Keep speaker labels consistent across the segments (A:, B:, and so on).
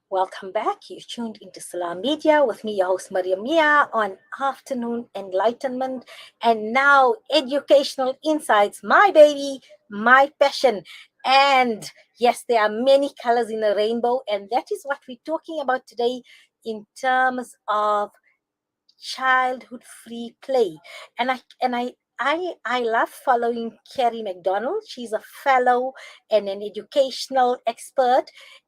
A: Welcome back. You've tuned into Salam Media with me, your host Mariam Mia, on Afternoon Enlightenment and now Educational Insights. My baby, my passion. And yes, there are many colors in the rainbow, and that is what we're talking about today in terms of childhood free play. And I love following Carrie McDonald. She's a fellow and an educational expert.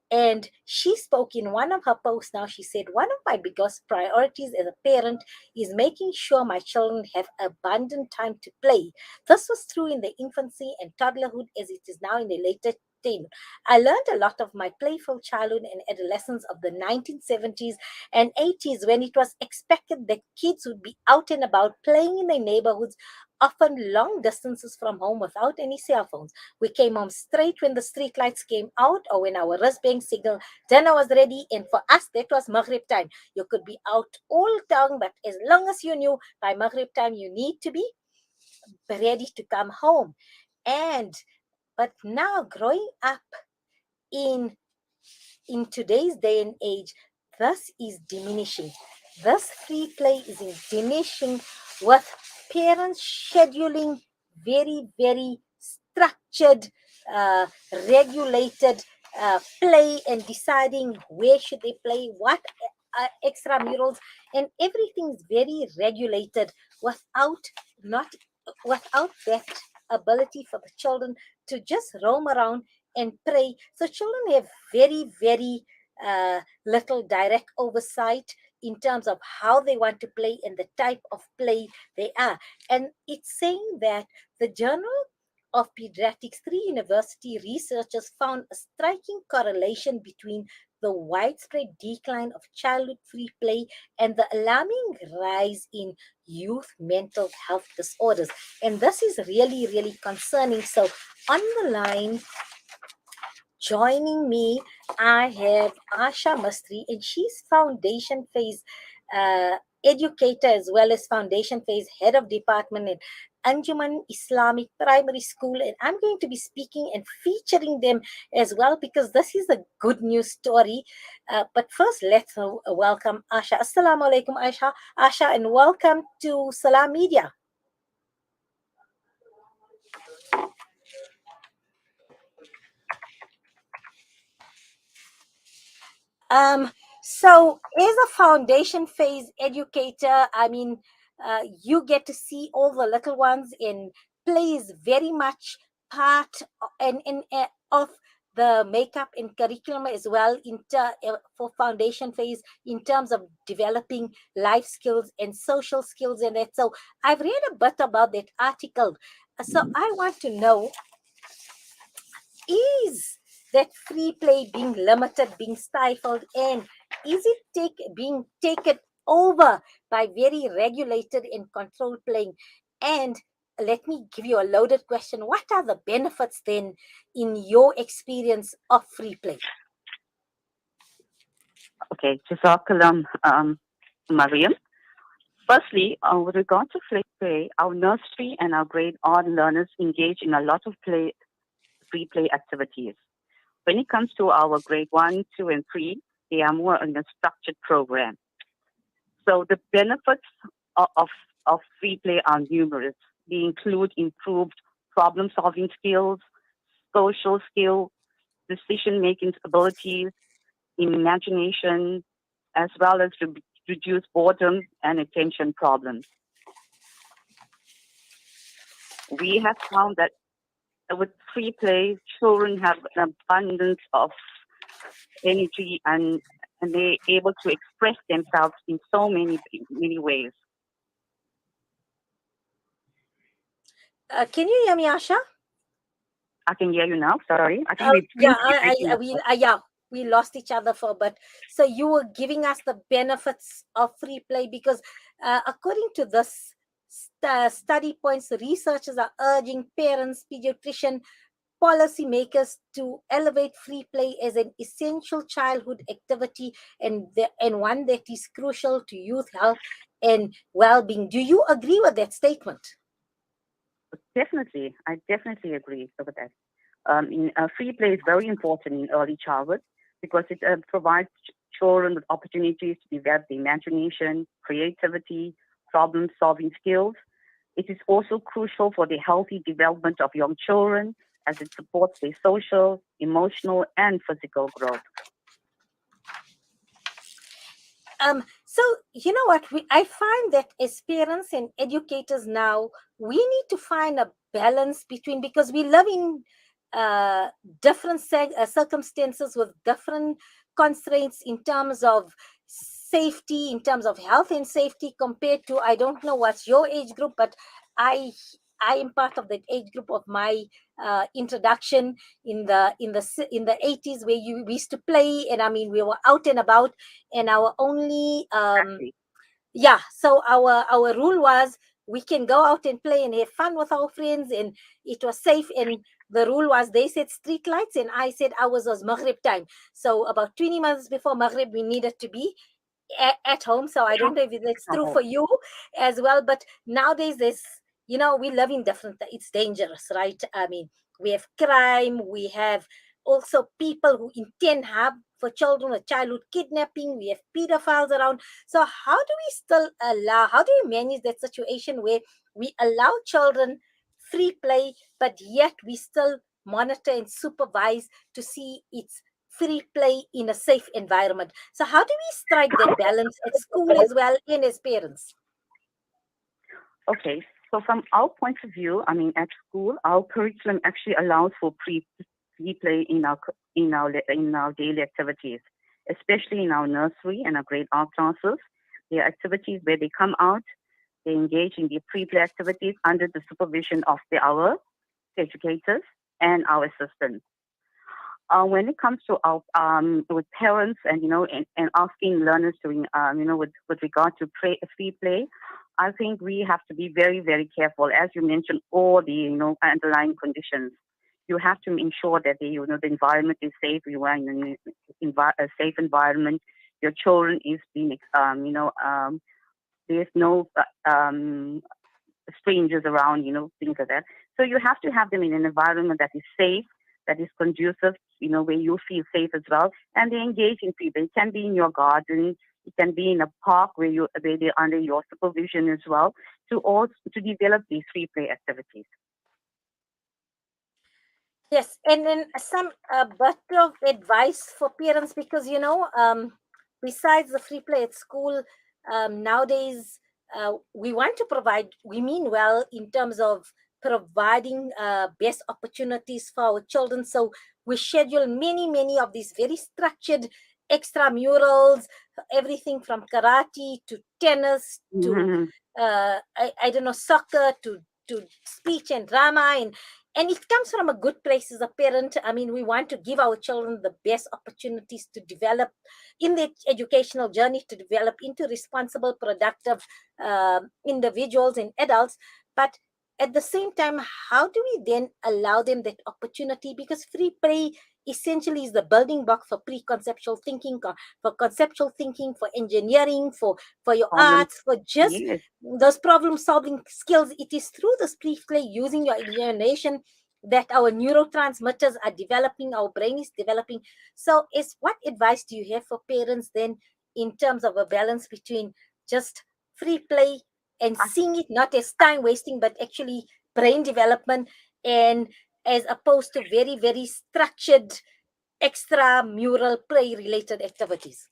A: And she spoke in one of her posts now. She said, one of my biggest priorities as a parent is making sure my children have abundant time to play. This was true in the infancy and toddlerhood as it is now in the later teen. I learned a lot of my playful childhood and adolescence of the 1970s and 80s when it was expected that kids would be out and about playing in their neighborhoods, often long distances from home without any cell phones. We came home straight when the street lights came out or when our wristband signal dinner was ready. And for us, that was Maghrib time. You could be out all town, but as long as you knew by Maghrib time, you need to be ready to come home. But now growing up in today's day and age, this is diminishing. This free play is diminishing with parents scheduling very, very structured, regulated play and deciding where should they play, what extramurals, and everything is very regulated without not without that ability for the children to just roam around and play. So children have very, very little direct oversight in terms of how they want to play and the type of play they are. And it's saying that the Journal of Pediatrics, 3 university researchers found a striking correlation between the widespread decline of childhood free play and the alarming rise in youth mental health disorders. And this is really, really concerning. So, on the line, joining me, I have Asha Mistry, and she's foundation phase educator as well as foundation phase head of department in Anjuman Islamic Primary School. And I'm going to be speaking and featuring them as well because this is a good news story. But first, let's welcome Asha. Assalamu alaikum, Asha, and welcome to Salam Media. So as a foundation phase educator, I mean, you get to see all the little ones in play is very much part of the makeup and curriculum as well for foundation phase in terms of developing life skills and social skills and that. So I've read a bit about that article. So I want to know, is that free play being limited, being stifled, and is it being taken over by very regulated and controlled playing? And let me give you a loaded question. What are the benefits then in your experience of free play?
B: Okay, Jazakallah, Mariam. Firstly, with regard to play, our nursery and our grade on learners engage in a lot of free play activities. When it comes to our grade 1, 2, and 3, they are more in a structured program. So the benefits of free play are numerous. They include improved problem-solving skills, social skills, decision-making abilities, imagination, as well as to reduce boredom and attention problems. We have found that with free play, children have an abundance of energy and they're able to express themselves in so many ways.
A: Can you hear me, Asha?
B: I can hear you now. Sorry, I think
A: we lost each other for a bit. So you were giving us the benefits of free play because, according to this study points, researchers are urging parents, pediatricians, policymakers to elevate free play as an essential childhood activity and one that is crucial to youth health and well-being. Do you agree with that statement?
B: Definitely, I definitely agree with that. Free play is very important in early childhood because it provides children with opportunities to develop the imagination, creativity, problem-solving skills. It is also crucial for the healthy development of young children as it supports their social, emotional, and physical growth.
A: So you know what? I find that as parents and educators now, we need to find a balance between, because we live in uh, different circumstances with different constraints in terms of safety, in terms of health and safety, compared to, I don't know what's your age group, but I I am part of that age group of my introduction in the 80s, where we used to play, and I mean we were out and about, and our only
B: Exactly.
A: yeah, so our rule was we can go out and play and have fun with our friends, and it was safe. And the rule was, they said street lights and I said ours was maghrib time. So about 20 minutes before maghrib we needed to be at home. So I don't know if that's true
B: Oh,
A: for you as well, but nowadays there's, we live in different, it's dangerous, right? I mean, we have crime, we have also people who intend harm for children, with childhood kidnapping, we have pedophiles around. So how do we still allow, how do we manage that situation where we allow children free play, but yet we still monitor and supervise to see it's free play in a safe environment? So how do we strike that balance at school as well and as parents?
B: okay. So from our point of view, I mean, at school, our curriculum actually allows for pre-play in our daily activities, especially in our nursery and our grade R classes. There are activities where they come out, they engage in the pre-play activities under the supervision of our educators and our assistants. When it comes to our with parents and and asking learners to with regard to free play, I think we have to be very very careful. As you mentioned, all the underlying conditions. You have to ensure that the environment is safe. You are in a safe environment. Your children is being there's no strangers around, things like that. So you have to have them in an environment that is safe, that is conducive, where you feel safe as well. And they engage in people. It can be in your garden, it can be in a park where they're under your supervision as well, to develop these free play activities.
A: Yes, and then some bit of advice for parents, because besides the free play at school, nowadays we want to provide. We mean well in terms of providing best opportunities for our children. So we schedule many of these very structured extramurals, everything from karate to tennis to
B: Mhm.
A: I don't know, soccer to speech and drama, and it comes from a good place as a parent. I mean, we want to give our children the best opportunities to develop in their educational journey, to develop into responsible, productive individuals and adults. But at the same time, how do we then allow them that opportunity? Because free play essentially is the building block for pre-conceptual thinking, for conceptual thinking, for engineering, for your
B: Problems.
A: arts, for just
B: Yes.
A: those problem solving skills. It is through this free play, using your imagination, that our neurotransmitters are developing, our brain is developing. So is what advice do you have for parents then, in terms of a balance between just free play and
B: I,
A: seeing it not as time wasting, but actually brain development, and as opposed to very structured extramural play related activities?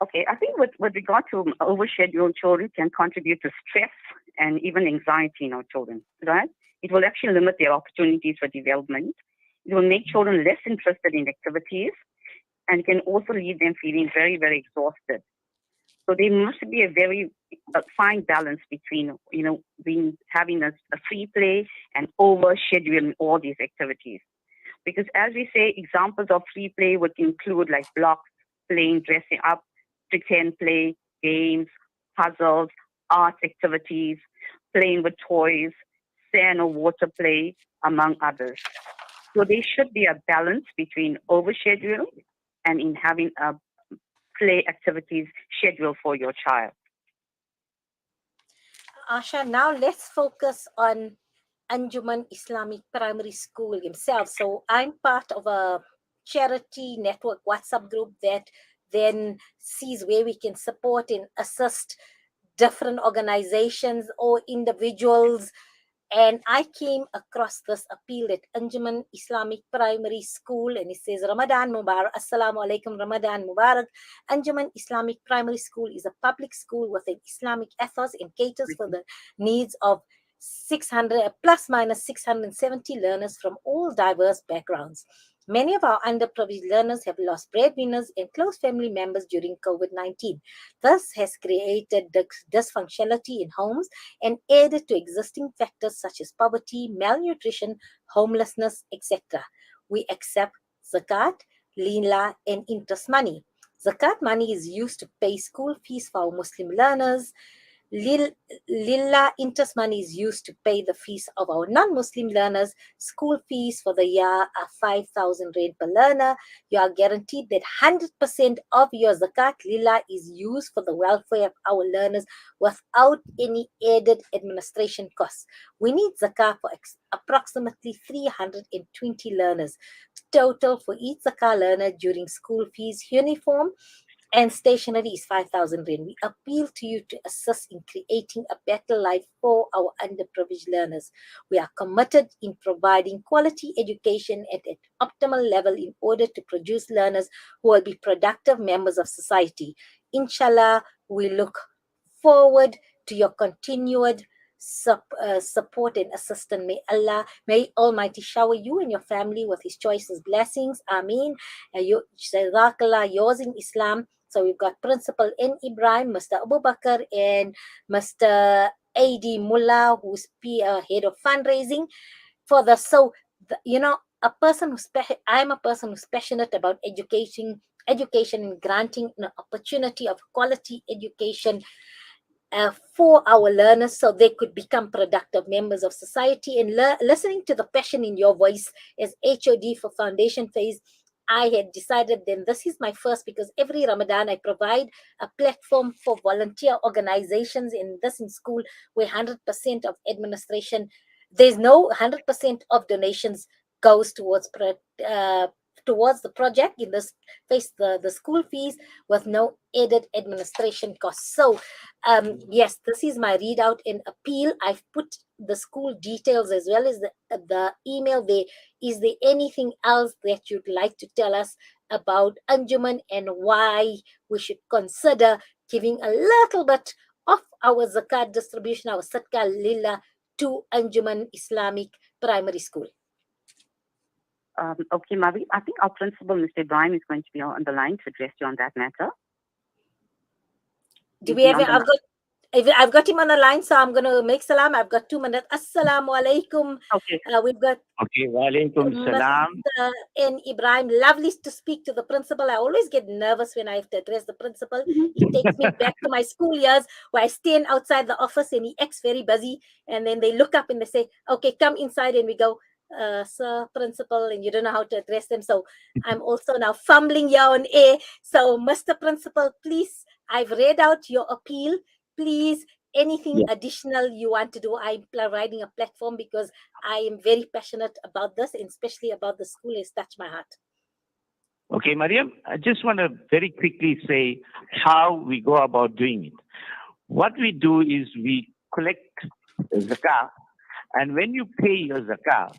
B: okay. I think with regard to overscheduled children can contribute to stress and even anxiety in our children, right? It will actually limit their opportunities for development. It will make children less interested in activities and can also leave them feeling very, very exhausted. So there must be a very fine balance between, having a free play and over scheduling all these activities. Because as we say, examples of free play would include like blocks, playing, dressing up, pretend play, games, puzzles, art activities, playing with toys, sand or water play, among others. So there should be a balance between overschedule and in having a play activities scheduled for your child.
A: Asha, now let's focus on Anjuman Islamic Primary School himself. So I'm part of a charity network WhatsApp group that then sees where we can support and assist different organizations or individuals. And I came across this appeal at Anjuman Islamic Primary School, and it says Ramadan Mubarak. Assalamu alaikum, Ramadan Mubarak. Anjuman Islamic Primary School is a public school with an Islamic ethos and caters for the needs of 600 plus minus 670 learners from all diverse backgrounds. Many of our underprivileged learners have lost breadwinners and close family members during COVID 19. This has created dysfunctionality in homes and added to existing factors such as poverty, malnutrition, homelessness, etc. We accept zakat, lila, and interest money. Zakat money is used to pay school fees for our Muslim learners. Lilla interest money is used to pay the fees of our non-Muslim learners. School fees for the year are 5,000 rand per learner. You are guaranteed that 100% of your zakat lilla is used for the welfare of our learners without any added administration costs. We need zakat for approximately 320 learners. Total for each zakat learner during school fees, uniform, and stationery is 5,000 rand. We appeal to you to assist in creating a better life for our underprivileged learners. We are committed in providing quality education at an optimal level in order to produce learners who will be productive members of society. Inshallah, we look forward to your continued support and assistance. May Almighty shower you and your family with His choicest blessings. Ameen. Jazakallah, yours in Islam. So we've got Principal N. Ibrahim, Mr. Abu Bakr, and Mr. A.D. Mullah, who's head of fundraising for the. So, a person I'm a person who's passionate about education and granting an opportunity of quality education for our learners so they could become productive members of society. And listening to the passion in your voice as HOD for foundation phase, I had decided then this is my first, because every Ramadan I provide a platform for volunteer organizations in school where 100% of administration, there's no 100% of donations goes towards the project, in this case the school fees, with no added administration costs. So yes, this is my readout and appeal. I've put the school details as well as the email there. Is there anything else that you'd like to tell us about Anjuman and why we should consider giving a little bit of our zakat distribution, our sadaqah lillah, to Anjuman Islamic Primary School?
B: Okay, Mavi, I think our principal, Mr. Ibrahim, is going to be on the line to address you on that matter.
A: Do we have? I've got him on the line, so I'm going to make salam. I've got 2 minutes. Assalamu alaikum.
B: Okay.
A: We've got
C: Wa alaikum salam.
A: Mr. N. Ibrahim. Lovely to speak to the principal. I always get nervous when I have to address the principal. He takes me back to my school years where I stand outside the office and he acts very busy. And then they look up and they say, okay, come inside. And we go, sir, principal, and you don't know how to address them. So I'm also now fumbling here on air. So, Mr. Principal, please, I've read out your appeal. Please, anything additional you want to do? I'm providing a platform because I am very passionate about this, and especially about the school. It's touched my heart.
C: Okay, Mariam, I just want to very quickly say how we go about doing it. What we do is we collect zakah, and when you pay your zakah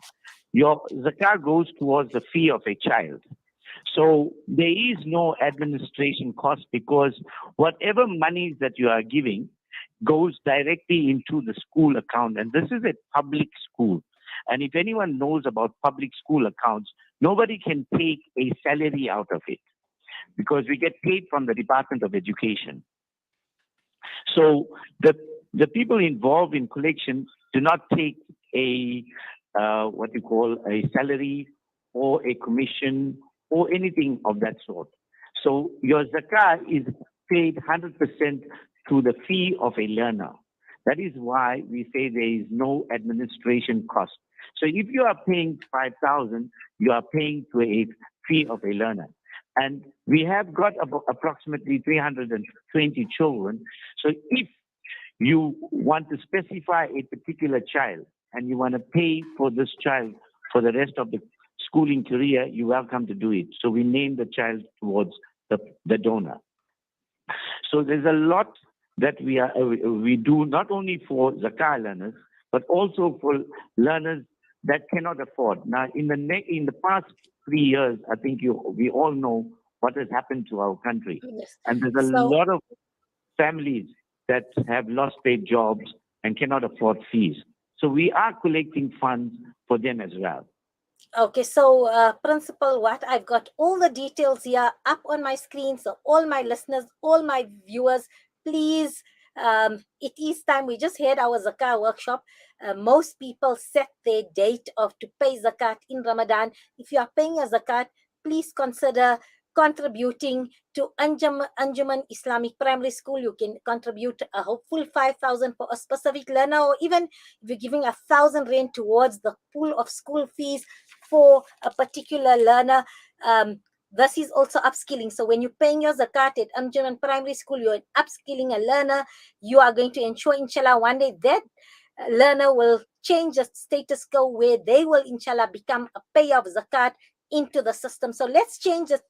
C: goes towards the fee of a child. So there is no administration cost, because whatever monies that you are giving goes directly into the school account. And this is a public school. And if anyone knows about public school accounts, nobody can take a salary out of it, because we get paid from the Department of Education. So the people involved in collection do not take a salary or a commission or anything of that sort. So your zakah is paid 100% to the fee of a learner. That is why we say there is no administration cost. So if you are paying 5,000, you are paying to a fee of a learner. And we have got approximately 320 children. So if you want to specify a particular child, and you want to pay for this child for the rest of the schooling career, you're welcome to do it. So we name the child towards the donor. So there's a lot that we do not only for Zakah learners, but also for learners that cannot afford. Now, in the past 3 years, I think we all know what has happened to our country,
A: Yes.
C: and there's a lot of families that have lost their jobs and cannot afford fees. So we are collecting funds for them as well.
A: Okay, so Principal Watt, I've got all the details here up on my screen. So all my listeners, all my viewers, please, it is time. We just had our Zakah workshop. Most people set their date to pay Zakat in Ramadan. If you are paying a Zakat, please consider contributing to Anjuman Islamic Primary School. You can contribute a hopeful 5,000 for a specific learner, or even if you're giving 1,000 rand towards the pool of school fees for a particular learner. This is also upskilling. So when you're paying your zakat at Anjuman Primary School, you're upskilling a learner. You are going to ensure, inshallah, one day that learner will change the status quo where they will, inshallah, become a payer of zakat into the system. So let's change the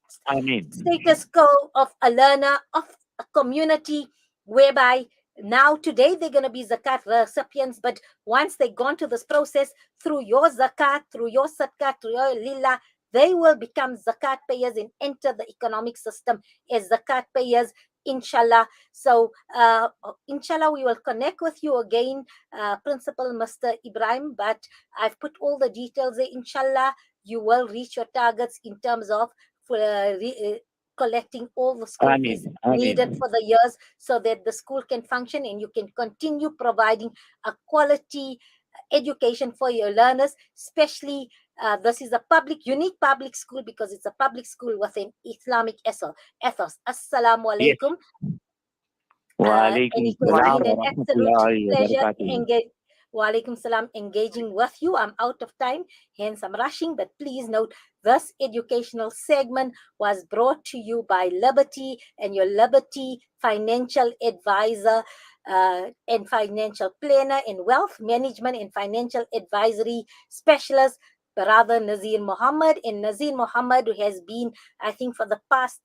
A: status quo of a learner, of a community, whereby now today they're going to be zakat recipients, but once they've gone to this process through your zakat, through your sadaqah, through your lillah, they will become zakat payers and enter the economic system as zakat payers, inshallah. So inshallah, we will connect with you again, Principal Mr. Ibrahim, but I've put all the details there. Inshallah, you will reach your targets in terms of collecting all the school fees needed for the years, so that the school can function and you can continue providing a quality education for your learners. Especially this is a unique public school, because it's a public school with an Islamic ethos. Assalamu alaikum. And it has been an absolute pleasure Walaikum salam, engaging with you. I'm out of time, hence I'm rushing, but please note this educational segment was brought to you by Liberty and your Liberty financial advisor and financial planner and wealth management and financial advisory specialist, Brother Nazir Muhammad. And Nazir Muhammad, who has been, I think, for the past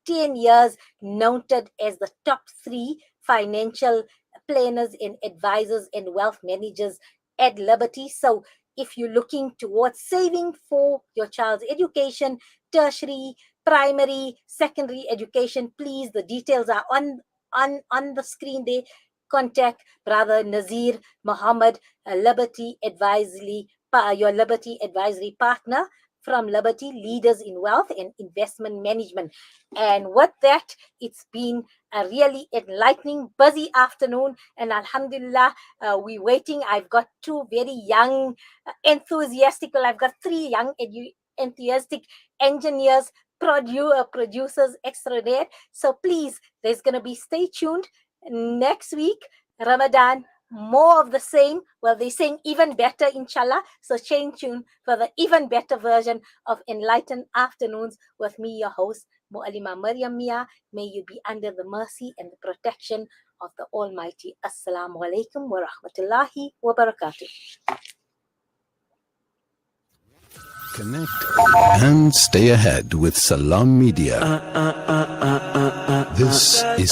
A: 10 years, noted as the top 3 financial planners and advisors and wealth managers at Liberty. So if you're looking towards saving for your child's education, tertiary, primary, secondary education, please, the details are on the screen there. Contact Brother Nazir Muhammad, Liberty Advisory, your Liberty Advisory partner from Liberty, Leaders in Wealth and Investment Management. And with that, it's been a really enlightening, busy afternoon. And Alhamdulillah, we're waiting. I've got 2 very young, enthusiastic, well, I've got 3 young, enthusiastic engineers, producers extraordinaire. So please, there's going to be, stay tuned. Next week, Ramadan, more of the same. Well, they're saying even better, inshallah. So stay tuned for the even better version of Enlightened Afternoons with me, your host, Mu'allima Mariam Mia. May you be under the mercy and the protection of the Almighty. Assalamu alaikum wa rahmatullahi wa barakatuh.
D: Connect and stay ahead with Salam Media. This is